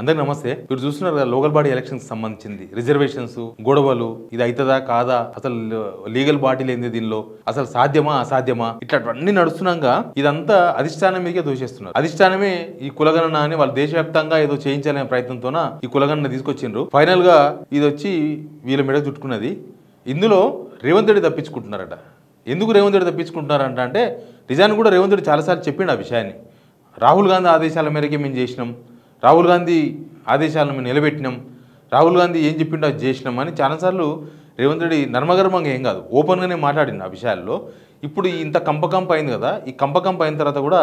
అందరికీ నమస్తే. మీరు చూస్తున్నారు కదా లోకల్ బాడీ ఎలక్షన్స్ సంబంధించింది రిజర్వేషన్స్ గొడవలు ఇది అవుతుందా కాదా, అసలు లీగల్ బాడీ లేనిది దీనిలో అసలు సాధ్యమా అసాధ్యమా, ఇట్లాంటివన్నీ నడుస్తున్నాక ఇదంతా అధిష్టానం మీదకే దోషేస్తున్నారు. అధిష్టానమే ఈ కులగణన అని వాళ్ళు దేశవ్యాప్తంగా ఏదో చేయించాలనే ప్రయత్నంతోన ఈ కులగణన తీసుకొచ్చిండ్రు. ఫైనల్ గా ఇది వచ్చి వీళ్ళ మెడ చుట్టుకున్నది. ఇందులో రేవంత్ రెడ్డి తప్పించుకుంటున్నారట. ఎందుకు రేవంత్ రెడ్డి తప్పించుకుంటున్నారంట అంటే నిజానికి కూడా రేవంత్ రెడ్డి చాలాసార్లు చెప్పిండు ఆ విషయాన్ని. రాహుల్ గాంధీ ఆదేశాల మేరకే మేము చేసినాం, రాహుల్ గాంధీ ఆదేశాలను మేము నిలబెట్టినాం, రాహుల్ గాంధీ ఏం చెప్పిండో అది చేసినాం అని చాలాసార్లు రేవంత్ రెడ్డి నర్మగర్భంగా ఏం కాదు ఓపెన్గానే మాట్లాడింది ఆ విషయాల్లో. ఇప్పుడు ఇంత కంపకంప అయింది కదా, ఈ కంపకంప అయిన తర్వాత కూడా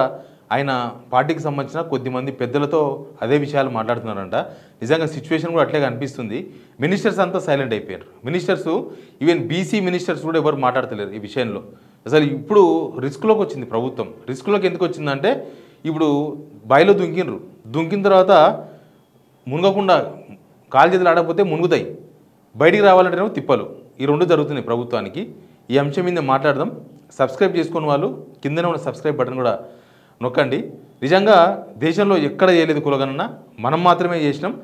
ఆయన పార్టీకి సంబంధించిన కొద్దిమంది పెద్దలతో అదే విషయాలు మాట్లాడుతున్నారంట. నిజంగా సిచ్యువేషన్ కూడా అట్లే కనిపిస్తుంది. మినిస్టర్స్ అంతా సైలెంట్ అయిపోయారు. మినిస్టర్స్ ఈవెన్ బీసీ మినిస్టర్స్ కూడా ఎవరు మాట్లాడతలేరు ఈ విషయంలో. అసలు ఇప్పుడు రిస్క్లోకి వచ్చింది ప్రభుత్వం. రిస్క్లోకి ఎందుకు వచ్చిందంటే ఇప్పుడు బాయిలో దుంకిన తర్వాత మునగకుండా కాలు చేతులు ఆడకపోతే మునుగుతాయి, బయటికి రావాలంటేనేమో తిప్పలు. ఈ రెండు జరుగుతున్నాయి ప్రభుత్వానికి. ఈ అంశం మీద మాట్లాడదాం. సబ్స్క్రైబ్ చేసుకున్న వాళ్ళు కిందనే ఉన్న సబ్స్క్రైబ్ బటన్ కూడా నొక్కండి. నిజంగా దేశంలో ఎక్కడ చేయలేదు కులగణన, మనం మాత్రమే చేసినాం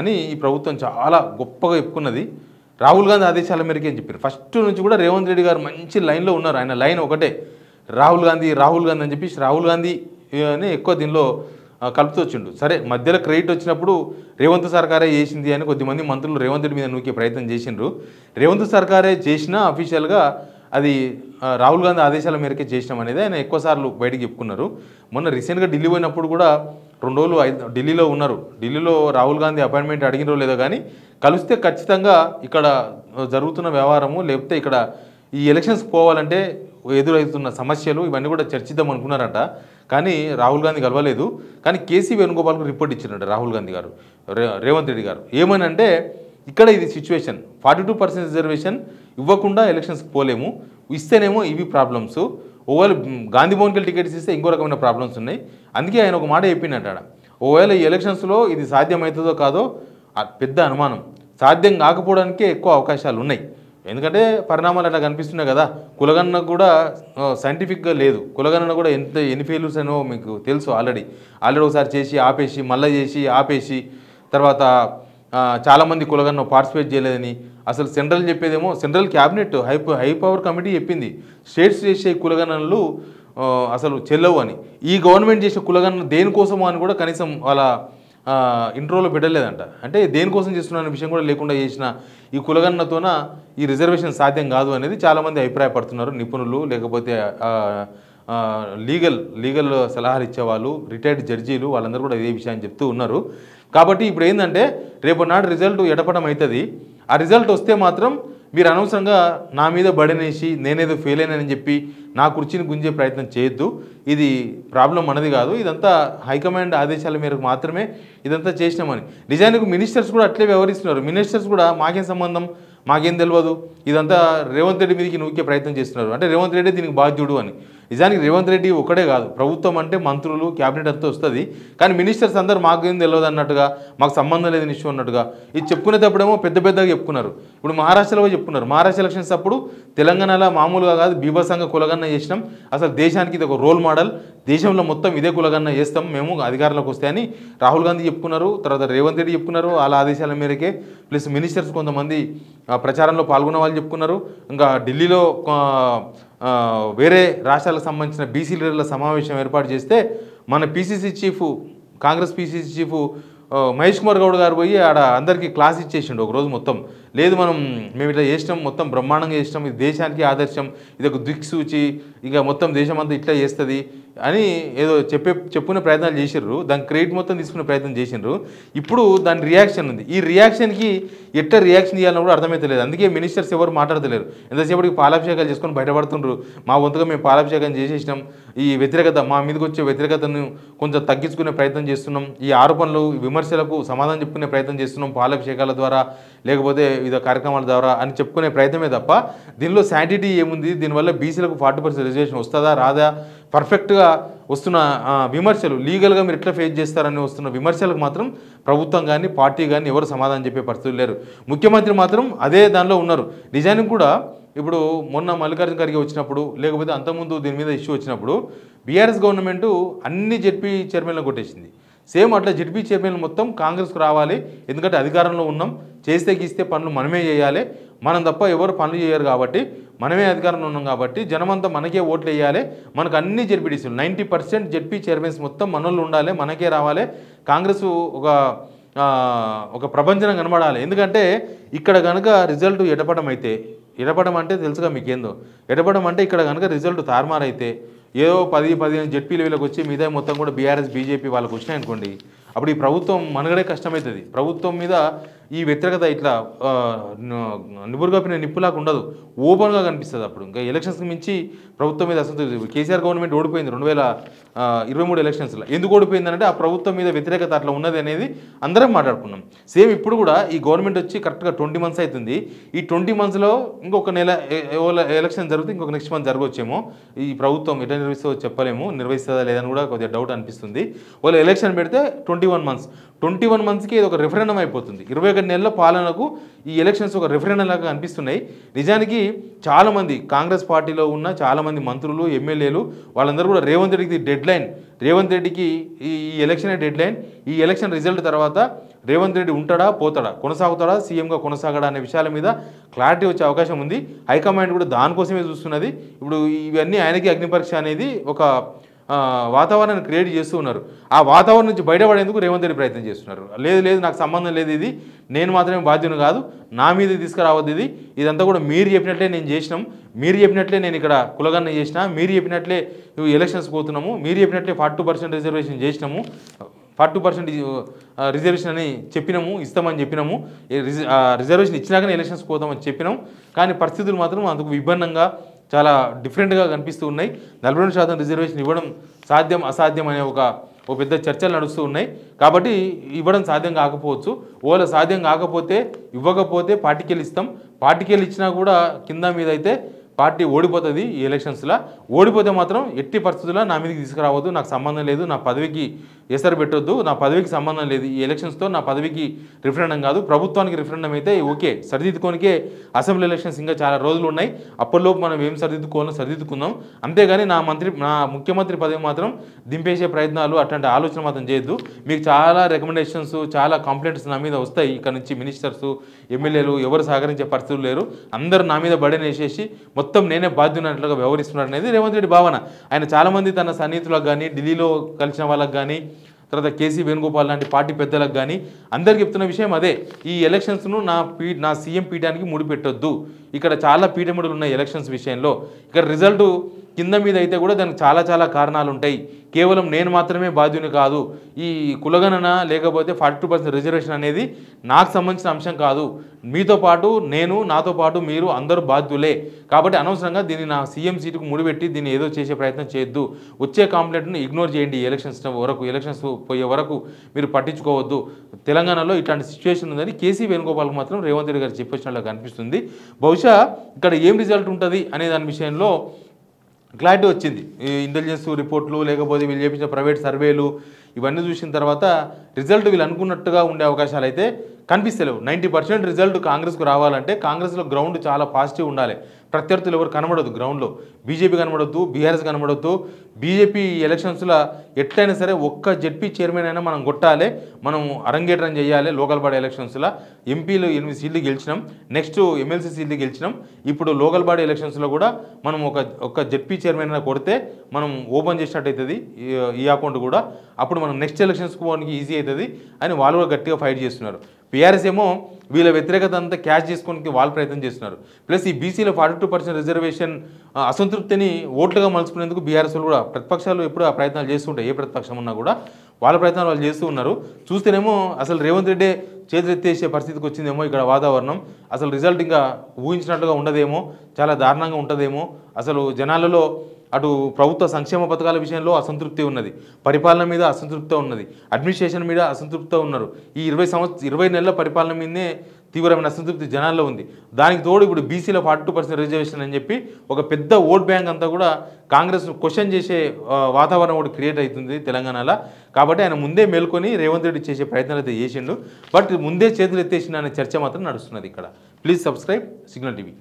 అని ఈ ప్రభుత్వం చాలా గొప్పగా చెప్పుకున్నది. రాహుల్ గాంధీ ఆదేశాల మేరకే అని చెప్పారు. ఫస్ట్ నుంచి కూడా రేవంత్ రెడ్డి గారు మంచి లైన్లో ఉన్నారు. ఆయన లైన్ ఒకటే, రాహుల్ గాంధీ అని చెప్పేసి రాహుల్ గాంధీ అని ఎక్కువ దీనిలో కలుపుతూ వచ్చిండు. సరే మధ్యలో క్రెడిట్ వచ్చినప్పుడు రేవంత్ సర్కారే చేసింది అని కొద్దిమంది మంత్రులు రేవంత్ రెడ్డి మీద నూకే ప్రయత్నం చేసిండ్రు. రేవంత్ సర్కారే చేసినా అఫీషియల్గా అది రాహుల్ గాంధీ ఆదేశాల మేరకే చేసినాం అనేది ఆయన ఎక్కువసార్లు బయటికి చెప్పుకున్నారు. మొన్న రీసెంట్గా ఢిల్లీ పోయినప్పుడు కూడా 2 రోజులు ఢిల్లీలో ఉన్నారు. ఢిల్లీలో రాహుల్ గాంధీ అపాయింట్మెంట్ అడిగినో లేదో కానీ కలిస్తే ఖచ్చితంగా ఇక్కడ జరుగుతున్న వ్యవహారము లేకపోతే ఇక్కడ ఈ ఎలక్షన్స్ పోవాలంటే ఎదురవుతున్న సమస్యలు ఇవన్నీ కూడా చర్చిద్దాం అనుకున్నారట. కానీ రాహుల్ గాంధీ కలవలేదు. కానీ కేసీ వేణుగోపాల్కు రిపోర్ట్ ఇచ్చినట్ట రాహుల్ గాంధీ గారు, రేవంత్ రెడ్డి గారు. ఏమని అంటే ఇక్కడ ఇది సిచ్యువేషన్ 42% రిజర్వేషన్ ఇవ్వకుండా ఎలక్షన్స్కి పోలేము, ఇస్తేనేమో ఇవి ప్రాబ్లమ్స్, ఒకవేళ గాంధీ భవన్కి టికెట్స్ ఇస్తే ఇంకో రకమైన ప్రాబ్లమ్స్ ఉన్నాయి. అందుకే ఆయన ఒక మాట చెప్పిండట, ఒకవేళ ఈ ఎలక్షన్స్లో ఇది సాధ్యమవుతుందో కాదో పెద్ద అనుమానం, సాధ్యం కాకపోవడానికే ఎక్కువ అవకాశాలు ఉన్నాయి. ఎందుకంటే పరిణామాలు అట్లా కనిపిస్తున్నాయి కదా. కులగణన కూడా సైంటిఫిక్గా లేదు. కులగణన కూడా ఎన్ని ఫెయిల్యూర్స్ అయినో మీకు తెలుసు. ఆల్రెడీ ఒకసారి చేసి ఆపేసి మళ్ళీ చేసి ఆపేసి తర్వాత చాలామంది కులగణన పార్టిసిపేట్ చేయలేదని. అసలు సెంట్రల్ చెప్పేదేమో central cabinet high power committee చెప్పింది స్టేట్స్ చేసే కులగణనలు అసలు చెల్లవు అని. ఈ గవర్నమెంట్ చేసే కులగణన దేనికోసమో అని కూడా కనీసం వాళ్ళ ఇంట్రోలో పెట్టలేదంట. అంటే దేనికోసం చేస్తున్న విషయం కూడా లేకుండా చేసిన ఈ కులగణనతోన ఈ రిజర్వేషన్ సాధ్యం కాదు అనేది చాలామంది అభిప్రాయపడుతున్నారు. నిపుణులు లేకపోతే లీగల్ సలహాలు ఇచ్చేవాళ్ళు, రిటైర్డ్ జడ్జీలు వాళ్ళందరూ కూడా ఇదే విషయాన్ని చెప్తూ ఉన్నారు. కాబట్టి ఇప్పుడు ఏంటంటే రేపు నాడు రిజల్ట్ ఎడపడం అవుతుంది. ఆ రిజల్ట్ వస్తే మాత్రం మీరు అనవసరంగా నా మీద బడనేసి నేనేదో ఫెయిల్ అయినానని చెప్పి నా కుర్చీని గుంజే ప్రయత్నం చేయొద్దు. ఇది ప్రాబ్లం మనది కాదు, ఇదంతా హైకమాండ్ ఆదేశాల మేరకు మాత్రమే ఇదంతా చేసినామని. నిజానికి మినిస్టర్స్ కూడా అట్లే వ్యవహరిస్తున్నారు. మినిస్టర్స్ కూడా మాకేం సంబంధం, మాకేం తెలియదు, ఇదంతా రేవంత్ రెడ్డి మీదకి నూకే ప్రయత్నం చేస్తున్నారు. అంటే రేవంత్ రెడ్డి దీనికి బాధ్యుడు అని. నిజానికి రేవంత్ రెడ్డి ఒకటే కాదు, ప్రభుత్వం అంటే మంత్రులు క్యాబినెట్ అంతా వస్తుంది. కానీ మినిస్టర్స్ అందరూ మాకేం తెలియదు అన్నట్టుగా, మాకు సంబంధం లేదని ఇష్యూ అన్నట్టుగా ఇది చెప్పుకునేటప్పుడేమో పెద్దగా చెప్పుకున్నారు. ఇప్పుడు మహారాష్ట్రలో చెప్పుకున్నారు. మహారాష్ట్ర ఎలక్షన్స్ అప్పుడు తెలంగాణలో మామూలుగా కాదు బీభత్సంగా కులగణన చేసినాం, అసలు దేశానికి ఇది ఒక రోల్ మోడల్, దేశంలో మొత్తం ఇదే కులగణన చేస్తాం మేము అధికారంలోకి వస్తే అని రాహుల్ గాంధీ చెప్పుకున్నారు. తర్వాత రేవంత్ రెడ్డి చెప్పుకున్నారు వాళ్ళ ఆదేశాల మేరకే. ప్లస్ మినిస్టర్స్ కొంతమంది ప్రచారంలో పాల్గొన్న వాళ్ళు చెప్పుకున్నారు. ఇంకా ఢిల్లీలో వేరే రాష్ట్రాలకు సంబంధించిన బీసీ లీడర్ల సమావేశం ఏర్పాటు చేస్తే మన PCC chief, Congress PCC chief Mahesh Kumar Goud గారు పోయి ఆడ అందరికీ క్లాస్ ఇచ్చేసిండు ఒకరోజు మొత్తం. లేదు మేము ఇట్లా చేసినాం, మొత్తం బ్రహ్మాండంగా చేసినాం, ఇది దేశానికి ఆదర్శం, ఇది ఒక దిక్సూచి, ఇక మొత్తం దేశం అంతా ఇట్లా చేస్తుంది అని ఏదో చెప్పుకునే ప్రయత్నాలు చేసిర్రు. దాని క్రెడిట్ మొత్తం తీసుకునే ప్రయత్నం చేసిండ్రు. ఇప్పుడు దాని రియాక్షన్ ఉంది. ఈ రియాక్షన్కి ఎట్లా రియాక్షన్ ఇవ్వాలని కూడా అర్థమైతలేదు. అందుకే మినిస్టర్స్ ఎవరు మాట్లాడతలేరు. ఎంతసేపటికి పాలాభిషేకాలు చేసుకొని బయటపడుతుండ్రు. మా వంతుగా మేము పాలాభిషేకం చేసేసినాం, ఈ వ్యతిరేకత మా మీదకి వచ్చే వ్యతిరేకతను కొంచెం తగ్గించుకునే ప్రయత్నం చేస్తున్నాం, ఈ ఆరోపణలు విమర్శలకు సమాధానం చెప్పుకునే ప్రయత్నం చేస్తున్నాం పాలాభిషేకాల ద్వారా లేకపోతే వివిధ కార్యక్రమాల ద్వారా అని చెప్పుకునే ప్రయత్నమే తప్ప దీనిలో శాంటిటీ ఏముంది, దీనివల్ల బీసీలకు 40% రిజర్వేషన్ వస్తుందా రాదా, పర్ఫెక్ట్గా వస్తున్న విమర్శలు లీగల్గా మీరు ఎట్లా ఫేస్ చేస్తారని వస్తున్న విమర్శలకు మాత్రం ప్రభుత్వం కానీ పార్టీ కానీ ఎవరు సమాధానం చెప్పే పరిస్థితులు లేరు. ముఖ్యమంత్రి మాత్రం అదే దానిలో ఉన్నారు. నిజానికి కూడా ఇప్పుడు మొన్న మల్లికార్జున ఖర్గే వచ్చినప్పుడు లేకపోతే అంతకుముందు దీని మీద ఇష్యూ వచ్చినప్పుడు బీఆర్ఎస్ గవర్నమెంట్ అన్ని జెడ్పీ చైర్మన్లను కొట్టేసింది. సేమ్ అట్లా జెడ్పీ చైర్మన్ మొత్తం కాంగ్రెస్కు రావాలి, ఎందుకంటే అధికారంలో ఉన్నాం, చేస్తే గీస్తే పనులు మనమే చేయాలి, మనం తప్ప ఎవరు పనులు చేయరు కాబట్టి మనమే అధికారంలో ఉన్నాం కాబట్టి జనమంతా మనకే ఓట్లు వేయాలి, మనకు అన్ని జెడ్పీటీసీలు 90% జెడ్పీ చైర్మన్స్ మొత్తం మనోళ్ళు ఉండాలి, మనకే రావాలి, కాంగ్రెస్ ఒక ప్రపంచం కనబడాలి. ఎందుకంటే ఇక్కడ కనుక రిజల్ట్ ఎడపడం అంటే తెలుసుగా మీకేందో, ఎడపడం అంటే ఇక్కడ కనుక రిజల్ట్ తారుమారైతే ఏదో 10-15 జెడ్పీ లెవెల్కి వచ్చి మిగతా మొత్తం కూడా బీఆర్ఎస్ బీజేపీ వాళ్ళకు వచ్చినాయనుకోండి, అప్పుడు ఈ ప్రభుత్వం మనగడే కష్టమవుతుంది. ప్రభుత్వం మీద ఈ వ్యతిరేకత ఇట్లా నిబురుగప్పిన నిప్పులాగా ఉండదు, ఓపెన్గా కనిపిస్తుంది. అప్పుడు ఇంకా ఎలక్షన్స్కి మించి ప్రభుత్వం మీద అసలు కేసీఆర్ గవర్నమెంట్ ఓడిపోయింది 2023 ఎలక్షన్స్లో. ఎందుకు ఓడిపోయిందంటే ఆ ప్రభుత్వం మీద వ్యతిరేకత అట్లా ఉన్నది అనేది అందరం మాట్లాడుకున్నాం. సేమ్ ఇప్పుడు కూడా ఈ గవర్నమెంట్ వచ్చి కరెక్ట్గా 20 months అవుతుంది. ఈ 20 monthsలో ఇంకొక నెల ఎలక్షన్ జరిగితే ఇంకొక నెక్స్ట్ మంత్ జరగవచ్చేమో. ఈ ప్రభుత్వం ఎట్లా నిర్వహిస్తుందో చెప్పలేము, నిర్వహిస్తుందా లేదని కూడా కొద్దిగా డౌట్ అనిపిస్తుంది. వాళ్ళు ఎలక్షన్ పెడితే 21 monthsకి ఇది ఒక రిఫరెండం అయిపోతుంది. 21 నెలల పాలనకు ఈ ఎలక్షన్స్ ఒక రిఫరెండం లాగా అనిపిస్తున్నాయి. నిజానికి చాలామంది కాంగ్రెస్ పార్టీలో ఉన్న చాలామంది మంత్రులు, ఎమ్మెల్యేలు వాళ్ళందరూ కూడా రేవంత్ రెడ్డికి డెడ్లైన్, రేవంత్ రెడ్డికి ఈ ఎలక్షనే డెడ్లైన్. ఈ ఎలక్షన్ రిజల్ట్ తర్వాత రేవంత్ రెడ్డి ఉంటాడా, పోతాడా, కొనసాగుతాడా, సీఎంగా కొనసాగడా అనే విషయాల మీద క్లారిటీ వచ్చే అవకాశం ఉంది. హైకమాండ్ కూడా దానికోసమే చూస్తున్నది. ఇప్పుడు ఇవన్నీ ఆయనకి అగ్నిపరీక్ష అనేది ఒక వాతావరణాన్ని క్రియేట్ చేస్తూ ఉన్నారు. ఆ వాతావరణం నుంచి బయటపడేందుకు రేవంత్ రెడ్డి ప్రయత్నం చేస్తున్నారు. లేదు నాకు సంబంధం లేదు, ఇది నేను మాత్రమే బాధ్యుని కాదు, నా మీద తీసుకురావద్దు, ఇదంతా కూడా మీరు చెప్పినట్లే నేను చేసినాం, మీరు చెప్పినట్లే నేను ఇక్కడ కులగన్న చేసిన, మీరు చెప్పినట్లే ఎలక్షన్స్ పోతున్నాము, మీరు చెప్పినట్లే 42% రిజర్వేషన్ చేసినాము, 42% రిజర్వేషన్ అని చెప్పినాము, ఇస్తామని చెప్పినాము, రిజర్వేషన్ ఇచ్చినాకనే ఎలక్షన్స్ పోతామని చెప్పినాం. కానీ పరిస్థితులు మాత్రం అందుకు విభిన్నంగా చాలా డిఫరెంట్గా కనిపిస్తూ ఉన్నాయి. 42% రిజర్వేషన్ ఇవ్వడం సాధ్యం అసాధ్యం అనే ఒక పెద్ద చర్చలు నడుస్తూ ఉన్నాయి. కాబట్టి ఇవ్వడం సాధ్యం కాకపోవచ్చు. ఓలా సాధ్యం కాకపోతే ఇవ్వకపోతే పార్టీకి ఇస్తాం, పార్టీకి ఇచ్చినా కూడా కింద మీద అయితే పార్టీ ఓడిపోతుంది. ఈ ఎలక్షన్స్లో ఓడిపోతే మాత్రం ఎట్టి పరిస్థితుల్లో నా మీదకి తీసుకురావద్దు, నాకు సంబంధం లేదు, నా పదవికి ఎసరు పెట్టొద్దు, నా పదవికి సంబంధం లేదు, ఈ ఎలక్షన్స్తో నా పదవికి రిఫరెండం కాదు, ప్రభుత్వానికి రిఫరెండం అయితే ఓకే, సరిదిద్దుకోనికే అసెంబ్లీ ఎలక్షన్స్ ఇంకా చాలా రోజులు ఉన్నాయి, అప్పటిలోపు మనం ఏం సరిదిద్దుకుందాం, అంతేగాని నా ముఖ్యమంత్రి పదవి మాత్రం దింపేసే ప్రయత్నాలు అట్లాంటి ఆలోచన మాత్రం చేయొద్దు. మీకు చాలా రికమెండేషన్స్, చాలా కంప్లైంట్స్ నా మీద వస్తాయి. ఇక్కడ నుంచి మినిస్టర్స్, ఎమ్మెల్యేలు ఎవరు సహకరించే పరిస్థితులు లేరు, అందరూ నా మీద బడెన్ వేసేసి మొత్తం నేనే బాధ్యున్నట్లుగా వ్యవహరిస్తున్నాడు అనేది రేవంత్ రెడ్డి భావన. ఆయన చాలామంది తన సన్నిహితులకు కానీ, ఢిల్లీలో కలిసిన వాళ్ళకి కానీ, తర్వాత కేసీ వేణుగోపాల్ లాంటి పార్టీ పెద్దలకు కానీ అందరికి చెప్తున్న విషయం అదే, ఈ ఎలక్షన్స్ను నా సీఎం పీఠానికి ముడిపెట్టొద్దు. ఇక్కడ చాలా పీఠముడులు ఉన్నాయి ఎలక్షన్స్ విషయంలో. ఇక్కడ రిజల్ట్ కింద మీద అయితే కూడా దానికి చాలా కారణాలు ఉంటాయి. కేవలం నేను మాత్రమే బాధ్యుని కాదు, ఈ కులగణన లేకపోతే 42% రిజర్వేషన్ అనేది నాకు సంబంధించిన అంశం కాదు, మీతో పాటు నేను, నాతో పాటు మీరు అందరూ బాధ్యులే. కాబట్టి అనవసరంగా దీన్ని నా సీఎం సీటుకు ముడిపెట్టి దీన్ని ఏదో చేసే ప్రయత్నం చేయొద్దు. వచ్చే కాంప్లైంట్ను ఇగ్నోర్ చేయండి. ఎలక్షన్స్ పోయే వరకు మీరు పట్టించుకోవద్దు. తెలంగాణలో ఇట్లాంటి సిచ్యువేషన్ ఉందని కేసీ వేణుగోపాల్కి మాత్రం రేవంత్ రెడ్డి గారు చెప్పొచ్చినట్లుగా కనిపిస్తుంది. బహుశా ఇక్కడ ఏం రిజల్ట్ ఉంటుంది అనే దాని విషయంలో క్లారిటీ వచ్చింది. ఈ ఇంటెలిజెన్స్ రిపోర్ట్లు లేకపోతే వీళ్ళు చేపించిన ప్రైవేట్ సర్వేలు ఇవన్నీ చూసిన తర్వాత రిజల్ట్ వీళ్ళు అనుకున్నట్టుగా ఉండే అవకాశాలు అయితే కనిపిస్తలేవు. 90% రిజల్ట్ కాంగ్రెస్కు రావాలంటే కాంగ్రెస్లో గ్రౌండ్ చాలా పాజిటివ్ ఉండాలి. ప్రత్యర్థులు ఎవరు కనబడదు గ్రౌండ్లో, బీజేపీ కనబడద్దు, బీఆర్ఎస్ కనబడద్దు. బీజేపీ ఎలక్షన్స్లో ఎట్లయినా సరే ఒక్క జెడ్పీ చైర్మన్ అయినా మనం కొట్టాలి, మనం అరంగేట్రం చేయాలి. లోకల్ బాడీ ఎలక్షన్స్లో ఎంపీలు 8 సీట్లు గెలిచినాం, నెక్స్ట్ ఎమ్మెల్సీ సీట్లు గెలిచినాం. ఇప్పుడు లోకల్ బాడీ ఎలక్షన్స్లో కూడా మనం ఒక జెడ్పీ చైర్మన్ అయినా కొడితే మనం ఓపెన్ చేసినట్టు అవుతుంది ఈ అకౌంట్ కూడా. అప్పుడు మనం నెక్స్ట్ ఎలక్షన్స్కి పోవడానికి ఈజీ అవుతుంది అని వాళ్ళు కూడా గట్టిగా ఫైట్ చేస్తున్నారు. బీఆర్ఎస్ ఏమో వీళ్ళ వ్యతిరేకత అంతా క్యాచ్ చేసుకోవడానికి వాళ్ళు ప్రయత్నం చేస్తున్నారు. ప్లస్ ఈ బీసీలో 42% రిజర్వేషన్ అసంతృప్తిని ఓట్లుగా మలుచుకునేందుకు బీఆర్ఎస్ కూడా ప్రతిపక్షాలు ఎప్పుడు ఆ ప్రయత్నాలు చేస్తుంటాయి. ఏ ప్రతిపక్షం ఉన్నా కూడా వాళ్ళ ప్రయత్నాలు వాళ్ళు చేస్తూ ఉన్నారు. చూస్తేనేమో అసలు రేవంత్ రెడ్డి చేతులెత్తేసే పరిస్థితికి వచ్చిందేమో ఇక్కడ వాతావరణం. అసలు రిజల్ట్ ఇంకా ఊహించినట్లుగా ఉండదేమో, చాలా దారుణంగా ఉంటుందేమో. అసలు జనాలలో అటు ప్రభుత్వ సంక్షేమ పథకాల విషయంలో అసంతృప్తి ఉన్నది, పరిపాలన మీద అసంతృప్తి ఉన్నది, అడ్మినిస్ట్రేషన్ మీద అసంతృప్తి ఉన్నారు. ఈ 20 నెలల పరిపాలన మీదనే తీవ్రమైన అసంతృప్తి జనాల్లో ఉంది. దానికి తోడు ఇప్పుడు బీసీలో 42% రిజర్వేషన్ అని చెప్పి ఒక పెద్ద ఓట్ బ్యాంక్ అంతా కూడా కాంగ్రెస్ క్వశ్చన్ చేసే వాతావరణం కూడా క్రియేట్ అవుతుంది తెలంగాణలో. కాబట్టి ఆయన ముందే మేల్కొని రేవంత్ రెడ్డి చేసే ప్రయత్నాలు అయితే చేసిండు. బట్ ముందే చేతులు ఎత్తేసిండు అనే చర్చ మాత్రం నడుస్తున్నది ఇక్కడ. Please subscribe signal TV.